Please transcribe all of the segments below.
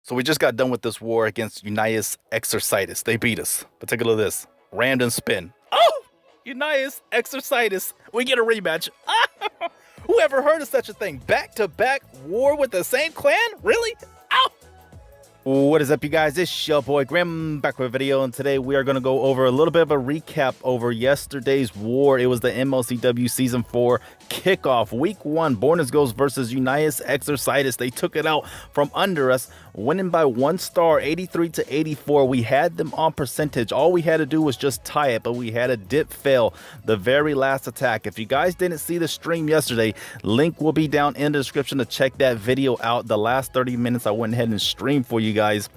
So we just got done with this war against Unius Exercitus. They beat us. But take a look at this. Random spin. Oh! Unius Exercitus. We get a rematch. Who ever heard of such a thing? Back-to-back war with the same clan? Really? Ow! What is up, you guys? It's your boy Grim back with a video, and today we are going to go over a little bit of a recap over yesterday's war. It was the MLCW Season 4 kickoff. Week 1, Born as Ghost versus Unius Exercitus. They took it out from under us, winning by 1 star, 83 to 84. We had them on percentage. All we had to do was just tie it, but we had a dip fail the very last attack. If you guys didn't see the stream yesterday, link will be down in the description to check that video out. The last 30 minutes I went ahead and streamed for you guys.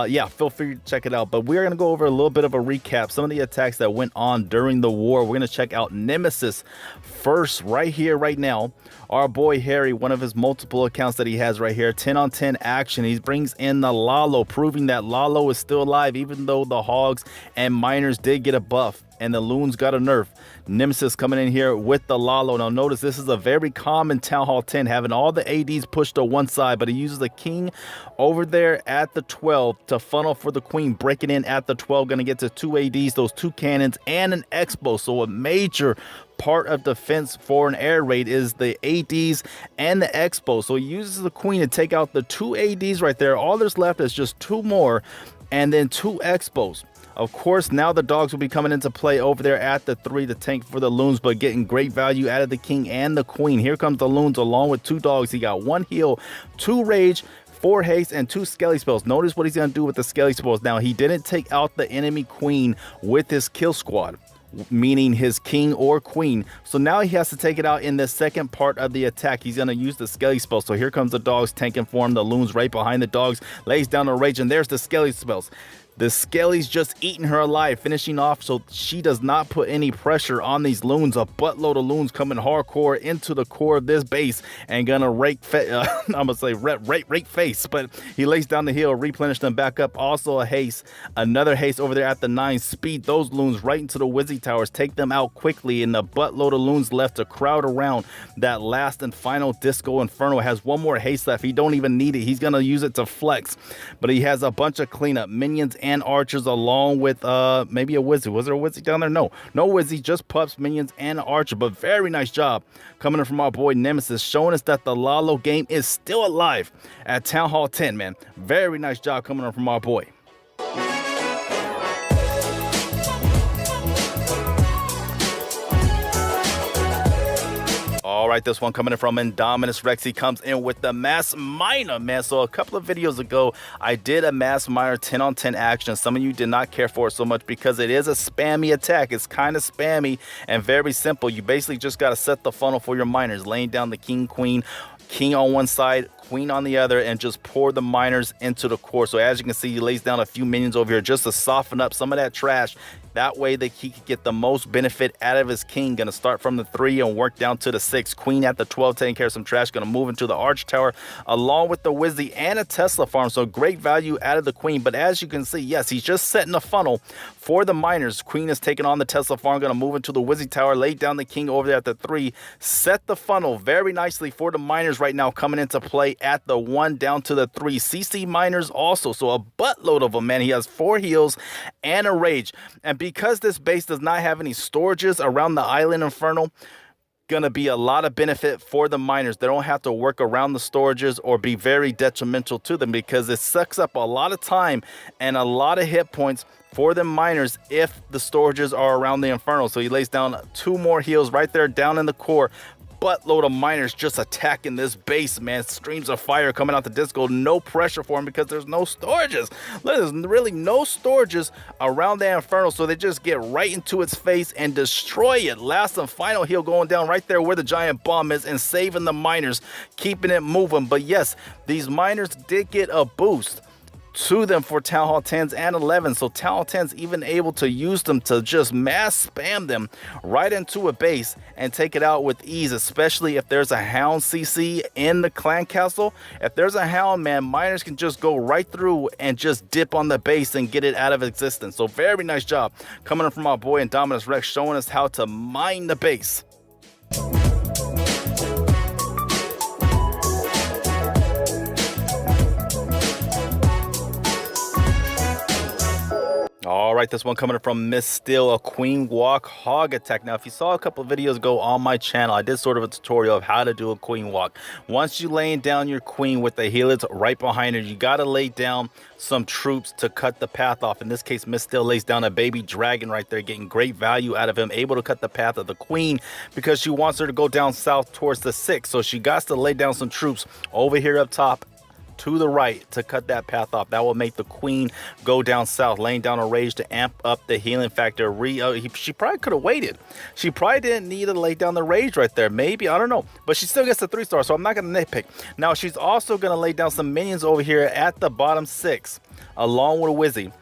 Yeah, feel free to check it out. But we're going to go over a little bit of a recap, some of the attacks that went on during the war. We're going to check out Nemesis first right here, right now. Our boy Harry, one of his multiple accounts that he has right here, 10-on-10 action. He brings in the Lalo, proving that Lalo is still alive, even though the Hogs and Miners did get a buff and the Loons got a nerf. Nemesis coming in here with the Lalo. Now notice this is a very common Town Hall 10, having all the ADs pushed to one side, but he uses the King over there at the 12 to funnel for the Queen, breaking in at the 12, going to get to 2 ADs, those 2 cannons, and an Expo. So a major part of defense for an air raid is the ADs and the Expo. So he uses the Queen to take out the 2 ADs right there. All there's left is just 2 more and then 2 Expos. Of course, now the dogs will be coming into play over there at the 3 to tank for the Loons, but getting great value out of the King and the Queen. Here comes the Loons along with 2 dogs. He got 1 heal, 2 rage, 4 haste, and 2 skelly spells. Notice what he's going to do with the skelly spells. Now, he didn't take out the enemy Queen with his kill squad, meaning his King or Queen. So now he has to take it out in the second part of the attack. He's going to use the skelly spell. So here comes the dogs tanking for him. The Loons right behind the dogs, lays down the rage, and there's the skelly spells. The Skelly's just eating her alive, finishing off so she does not put any pressure on these Loons. A buttload of Loons coming hardcore into the core of this base and gonna rake I'm gonna say rake face, but he lays down the hill, replenish them back up. Also a haste, another haste over there at the 9. Speed those Loons right into the Wizzy Towers, take them out quickly, and the buttload of Loons left to crowd around that last and final Disco Inferno. Has 1 more haste left. He don't even need it. He's gonna use it to flex, but he has a bunch of cleanup minions and archers along with maybe a Wizzy. Was there a Wizzy down there? No Wizzy, just pups, minions, and archer. But very nice job coming in from our boy Nemesis, showing us that the Lalo game is still alive at Town Hall 10, man. Very nice job coming in from our boy. All right, this one coming in from Indominus Rex. He comes in with the Mass Miner, man. So a couple of videos ago, I did a Mass Miner 10-on-10 action. Some of you did not care for it so much because it is a spammy attack. It's kind of spammy and very simple. You basically just got to set the funnel for your miners, laying down the King, Queen, King on one side, Queen on the other, and just pour the miners into the core. So as you can see, he lays down a few minions over here just to soften up some of that trash. That way that he could get the most benefit out of his King. Gonna start from the 3 and work down to the 6. Queen at the 12, taking care of some trash. Gonna move into the Arch Tower along with the Wizzy and a Tesla farm. So great value out of the Queen. But as you can see, yes, he's just setting the funnel for the miners. Queen is taking on the Tesla farm. Gonna move into the Wizzy Tower, lay down the King over there at the 3. Set the funnel very nicely for the miners right now coming into play at the 1 down to the 3. CC miners also. So a buttload of them, man. He has 4 heals and a rage. And because this base does not have any storages around the Island Inferno, gonna be a lot of benefit for the miners. They don't have to work around the storages or be very detrimental to them, because it sucks up a lot of time and a lot of hit points for the miners if the storages are around the Inferno. So he lays down 2 more heals right there down in the core. Buttload of miners just attacking this base, man. Streams of fire coming out the Disco. No pressure for him because there's no storages. There's really no storages around the Inferno, so they just get right into its face and destroy it. Last and final heal going down right there where the giant bomb is and saving the miners, keeping it moving. But yes, these miners did get a boost to them for Town Hall 10s and 11s. So Town Hall 10s even able to use them to just mass spam them right into a base and take it out with ease, especially if there's a Hound CC in the clan castle. If there's a Hound, man, miners can just go right through and just dip on the base and get it out of existence. So very nice job coming in from our boy Indominus Rex, showing us how to mine the base. All right, this one coming from Miss Steel, a queen walk hog attack. Now, if you saw a couple of videos ago on my channel, I did sort of a tutorial of how to do a queen walk. Once you laying down your queen with the helix right behind her, you got to lay down some troops to cut the path off. In this case, Miss Steel lays down a baby dragon right there, getting great value out of him, able to cut the path of the queen because she wants her to go down south towards the 6. So she got to lay down some troops over here up top to the right to cut that path off. That will make the queen go down south, laying down a rage to amp up the healing factor. She probably could have waited. She probably didn't need to lay down the rage right there. Maybe, I don't know. But she still gets the 3-star, so I'm not going to nitpick. Now, she's also going to lay down some minions over here at the bottom 6, along with a Wizzy.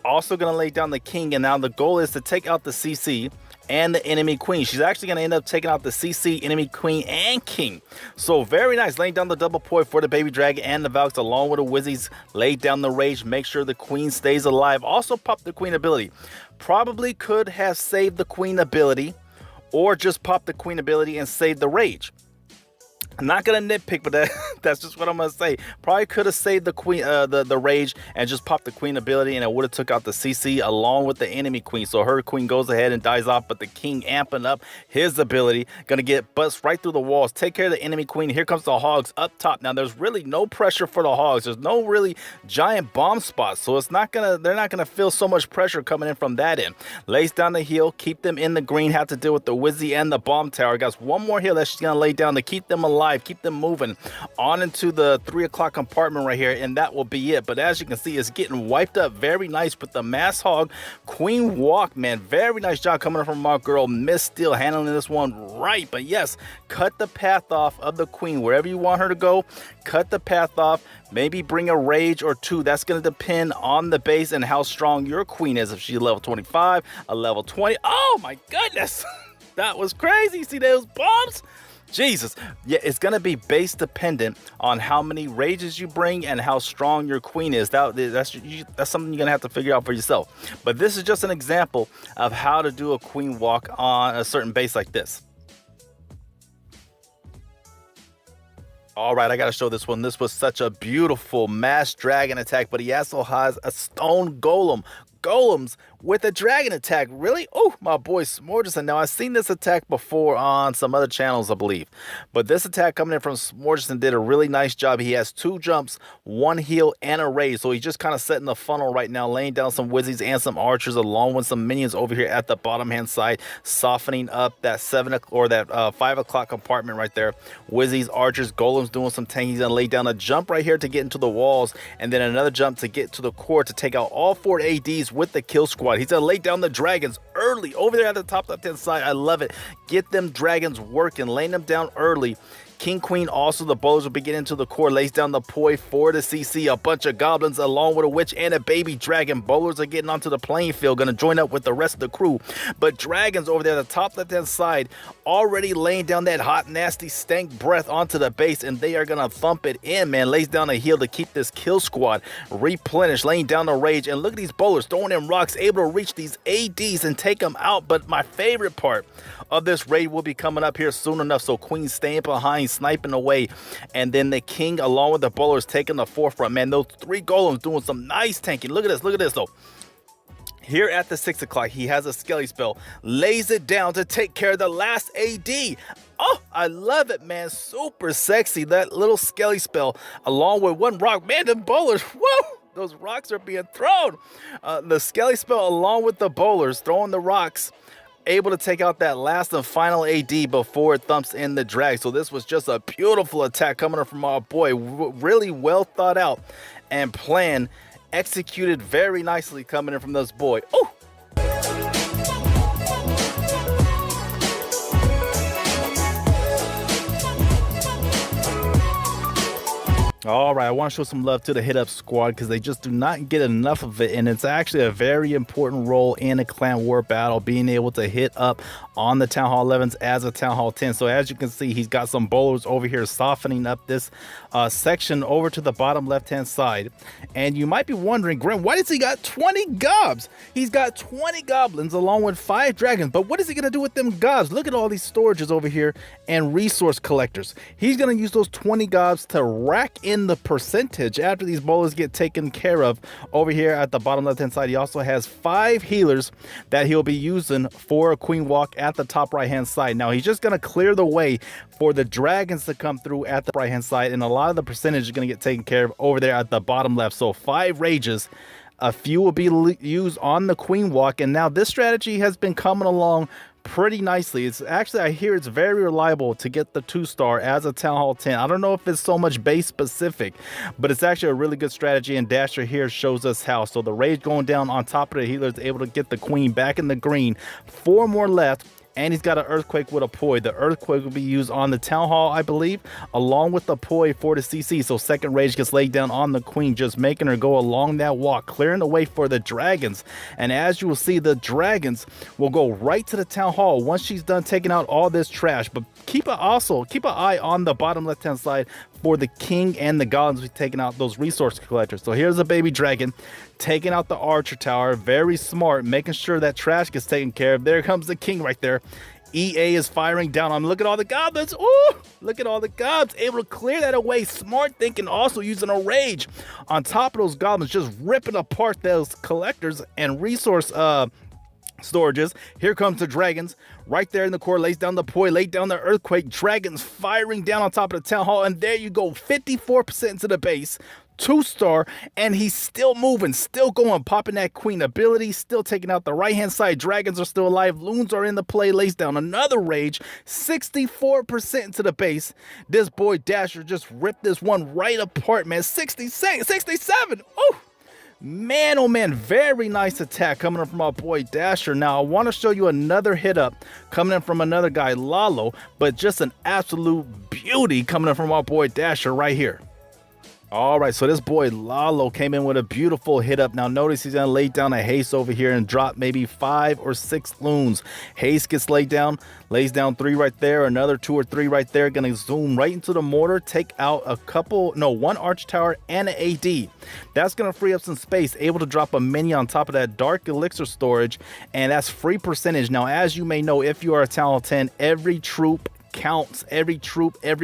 Also going to lay down the king, and now the goal is to take out the CC and the enemy queen. She's actually going to end up taking out the CC, enemy queen, and king. So very nice. Laying down the double point for the baby dragon and the Valks along with the Wizzies. Laid down the rage. Make sure the queen stays alive. Also pop the queen ability. Probably could have saved the queen ability or just pop the queen ability and save the rage. I'm not gonna nitpick, but that's just what I'm gonna say. Probably could have saved the queen, the rage, and just popped the queen ability, and it would have took out the CC along with the enemy queen. So her queen goes ahead and dies off, but the king amping up his ability, gonna get bust right through the walls. Take care of the enemy queen. Here comes the hogs up top. Now there's really no pressure for the hogs. There's no really giant bomb spots, so it's not gonna. They're not gonna feel so much pressure coming in from that end. Lays down the heal, keep them in the green. Have to deal with the Wizzy and the bomb tower. Got one more heal that she's gonna lay down to keep them alive. Keep them moving on into the 3 o'clock compartment right here, and that will be it. But as you can see, it's getting wiped up. Very nice with the mass hog queen walk, man. Very nice job coming up from our girl Miss Steel, handling this one right. But yes, cut the path off of the queen wherever you want her to go. Cut the path off. Maybe bring a rage or 2. That's going to depend on the base and how strong your queen is. If she's level 25, a level 20. Oh my goodness. That was crazy. See those bombs? Jesus. Yeah, it's going to be base dependent on how many rages you bring and how strong your queen is. That's something you're going to have to figure out for yourself. But this is just an example of how to do a queen walk on a certain base like this. All right, I got to show this one. This was such a beautiful mass dragon attack, but he also has a stone golem. Golems with a dragon attack. Really? Oh, my boy Smorgerson. Now, I've seen this attack before on some other channels, I believe. But this attack coming in from Smorgerson did a really nice job. He has 2 jumps, 1 heal, and a raise. So he's just kind of setting the funnel right now, laying down some Wizzies and some archers along with some minions over here at the bottom hand side, softening up that 5 o'clock compartment right there. Wizzies, archers, golems doing some tanking. He's going to lay down a jump right here to get into the walls, and then another jump to get to the core to take out all 4 ADs with the kill squad. He's gonna lay down the dragons early over there at the top left hand side. I love it. Get them dragons working, laying them down early. King, queen, also the bowlers will be getting into the core. Lays down the poi for the CC. A bunch of goblins along with a witch and a baby dragon. Bowlers are getting onto the playing field. Going to join up with the rest of the crew. But dragons over there at the top left-hand side already laying down that hot, nasty, stank breath onto the base. And they are going to thump it in, man. Lays down a heal to keep this kill squad replenished. Laying down the rage. And look at these bowlers throwing in rocks. Able to reach these ADs and take them out. But my favorite part of this raid will be coming up here soon enough. So queen staying behind, sniping away, and then the king along with the bowlers taking the forefront. Man, those 3 golems doing some nice tanking. Look at this though. Here at the 6 o'clock, he has a skelly spell, lays it down to take care of the last AD. Oh, I love it, man. Super sexy, that little skelly spell along with 1 rock. Man, the bowlers, whoa, those rocks are being thrown. The skelly spell along with the bowlers throwing the rocks, able to take out that last and final AD before it thumps in the drag. So this was just a beautiful attack coming from our boy. Really well thought out and planned, executed very nicely coming in from this boy. Oh! All right, I want to show some love to the hit up squad because they just do not get enough of it, and it's actually a very important role in a clan war battle, being able to hit up on the Town Hall 11s as a Town Hall 10. So as you can see, he's got some bowlers over here softening up this section over to the bottom left hand side. And you might be wondering, Grim, why does he got 20 gobs? He's got 20 goblins along with 5 dragons, but what is he going to do with them gobs? Look at all these storages over here and resource collectors. He's going to use those 20 gobs to rack in in the percentage after these bowlers get taken care of. Over here at the bottom left hand side, he also has 5 healers that he'll be using for a queen walk at the top right hand side. Now he's just going to clear the way for the dragons to come through at the right hand side, and a lot of the percentage is going to get taken care of over there at the bottom left. So 5 rages, a few will be used on the queen walk, and now this strategy has been coming along pretty nicely. It's actually, I hear it's very reliable to get the 2-star as a Town Hall 10. I don't know if it's so much base specific, but it's actually a really good strategy, and Dasher here shows us how. So the rage going down on top of the healer is able to get the queen back in the green. 4 more left. And he's got an earthquake with a poi. The earthquake will be used on the Town Hall, I believe, along with the poi for the CC. So second rage gets laid down on the queen, just making her go along that walk, clearing the way for the dragons. And as you will see, the dragons will go right to the Town Hall once she's done taking out all this trash. But keep an eye on the bottom left hand side for the king and the goblins be taking out those resource collectors. So here's a baby dragon taking out the archer tower. Very smart, making sure that trash gets taken care of. There comes the king right there. EA is firing down on him. Look at all the goblins. Ooh, look at all the gobs. Able to clear that away. Smart thinking, also using a rage on top of those goblins, just ripping apart those collectors and resource storages. Here comes the dragons right there in the core, lays down the poi, laid down the earthquake. Dragons firing down on top of the Town Hall, and there you go, 54% into the base, 2-star, and he's still moving, still going, popping that queen ability, still taking out the right hand side. Dragons are still alive, loons are in the play, lays down another rage, 64% into the base. This boy Dasher just ripped this one right apart, man. 67. Oh man, oh man, very nice attack coming in from our boy Dasher. Now I want to show you another hit up coming in from another guy, Lalo, but just an absolute beauty coming in from our boy Dasher right here. All right, so this boy Lalo came in with a beautiful hit up. Now notice he's gonna lay down a haste over here and drop maybe 5 or 6 loons. Haste gets laid down, lays down 3 right there, another 2 or 3 right there. Gonna zoom right into the mortar, take out one arch tower and an AD. That's gonna free up some space, able to drop a mini on top of that dark elixir storage, and that's free percentage. Now, as you may know, if you are a Town Hall 10, every troop counts, every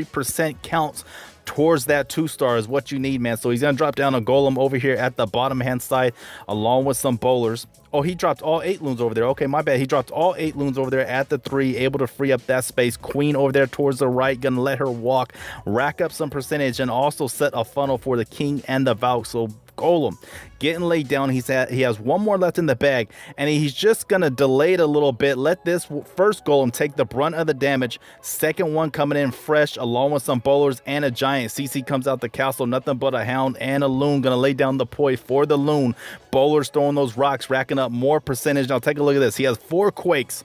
percent counts towards that 2-star is what you need, man. So he's gonna drop down a golem over here at the bottom hand side along with some bowlers. Oh, he dropped all 8 loons over there. Okay, my bad. He dropped all 8 loons over there at the 3, able to free up that space. Queen over there towards the right, gonna let her walk, rack up some percentage, and also set a funnel for the king and the Valk. So golem getting laid down. He has 1 more left in the bag, and he's just gonna delay it a little bit, let this first golem take the brunt of the damage. Second one coming in fresh along with some bowlers and a giant. CC comes out the castle, nothing but a hound and a loon. Gonna lay down the poi for the loon. Bowlers throwing those rocks, racking up more percentage. Now take a look at this. He has 4 quakes.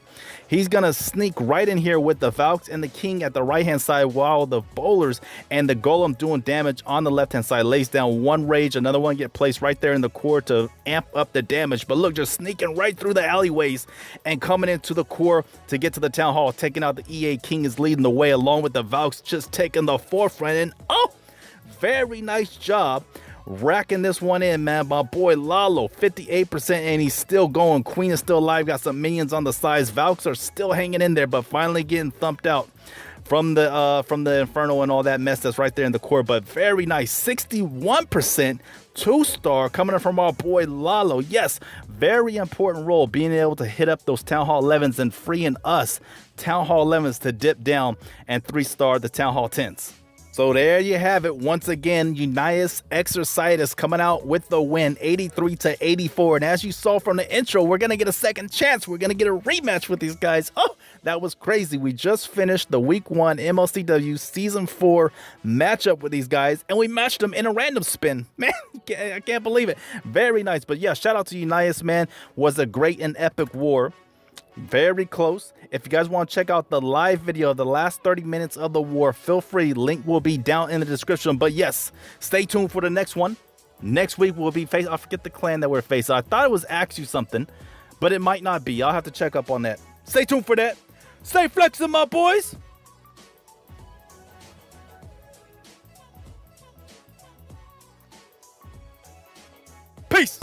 He's gonna sneak right in here with the Valks and the king at the right hand side, while the bowlers and the golem doing damage on the left hand side. Lays down 1 rage, another one get placed right there in the core to amp up the damage. But look, just sneaking right through the alleyways and coming into the core to get to the Town Hall, taking out the EA king is leading the way along with the Valks just taking the forefront. And oh, very nice job racking this one in, man. My boy Lalo, 58%, and he's still going. Queen is still alive, got some minions on the sides. Valks are still hanging in there, but finally getting thumped out from the Inferno and all that mess that's right there in the core. But very nice, 61%, 2-star coming in from our boy Lalo. Yes, very important role, being able to hit up those Town Hall 11s and freeing us Town Hall 11s to dip down and 3-star the Town Hall 10s. So there you have it. Once again, Unius Exercitus coming out with the win, 83-84. And as you saw from the intro, we're going to get a second chance. We're going to get a rematch with these guys. Oh, that was crazy. We just finished the Week 1 MLCW Season 4 matchup with these guys, and we matched them in a random spin. Man, I can't believe it. Very nice. But yeah, shout out to Unius, man. Was a great and epic war. Very close. If you guys want to check out the live video of the last 30 minutes of the war, feel free. Link will be down in the description. But yes, stay tuned for the next one. Next week we'll be facing, I forget the clan that we're facing. I thought it was Ask You Something, but it might not be. I'll have to check up on that. Stay tuned for that. Stay flexing, my boys. Peace.